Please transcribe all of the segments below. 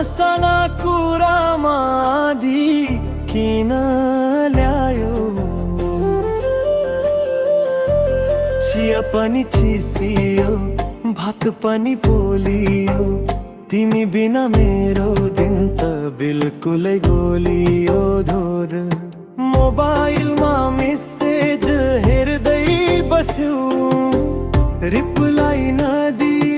साना कुरामा आधी किन ल्यायो चिया पनि चिसियो भात पनि पोलियो तिमी बिना मेरो दिन त बिल्कुलै गोलियो धोर मोबाइलमा मेसेज हेर्दै बस्यो रिप्लाई नदिई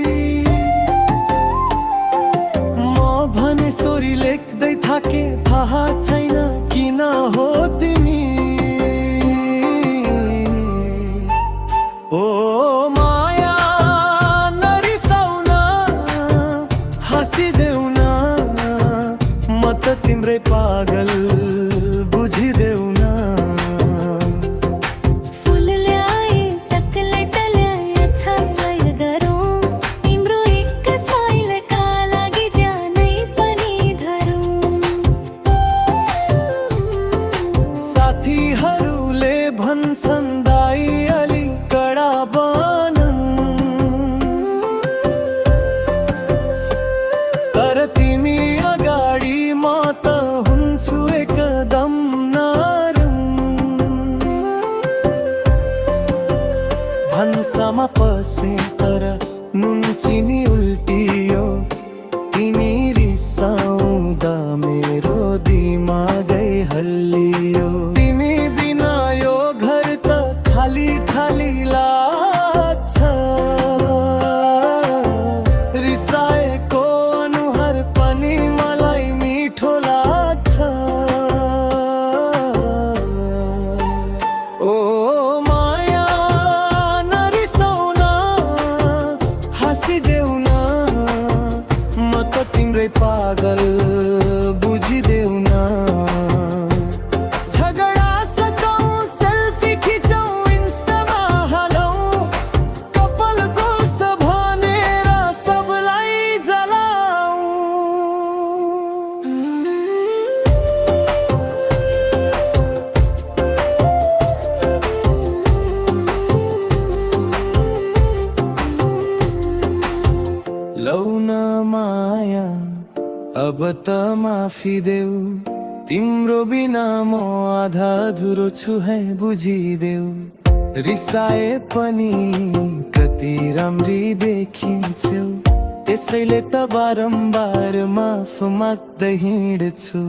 म भने सोरी लेख्दै थाके थाहा छैन किन हो तिमी ओ माया नरिसाउन हाँसिदेऊ न म त तिम्रै पागल बुझिदेऊ न फुल ल्याए चकलेट ल्याए छाई गरौँ तिम्रो एक स्माइलका लागि जानै पनि धरौँ साथीहरूले भन्छन् दाइ अलि कडा बनन् तर तिमी अगाडि म त हुन्छु एकदम नरम भन्सामा पसे तर नुन चिनी उल्टियो तिमी रिसाउँदा मेरो दिमागै हल्लियो तिमी बिना यो घर त खाली खाली लाग्छ रिसाएको अनुहार पनि मलाई मिठो लाग्छ ओ माया नरिसाउन हाँसिदेऊ न म त तिम्रै पागल बुझिदेऊ न झगडा सकाउँ सेल्फी खिचौँ इन्स्टामा हालौँ कपाल गोल्छ भनेर सबलाई जलाऊ लौ न माया अब त माफी देऊ तिम्रो बिना म आधा अधुरो छु है बुझिदेऊ रिसाए पनि कति राम्री देखिन्छौ त्यसैले त बारम्बार माफ माग्दै हिँड्छु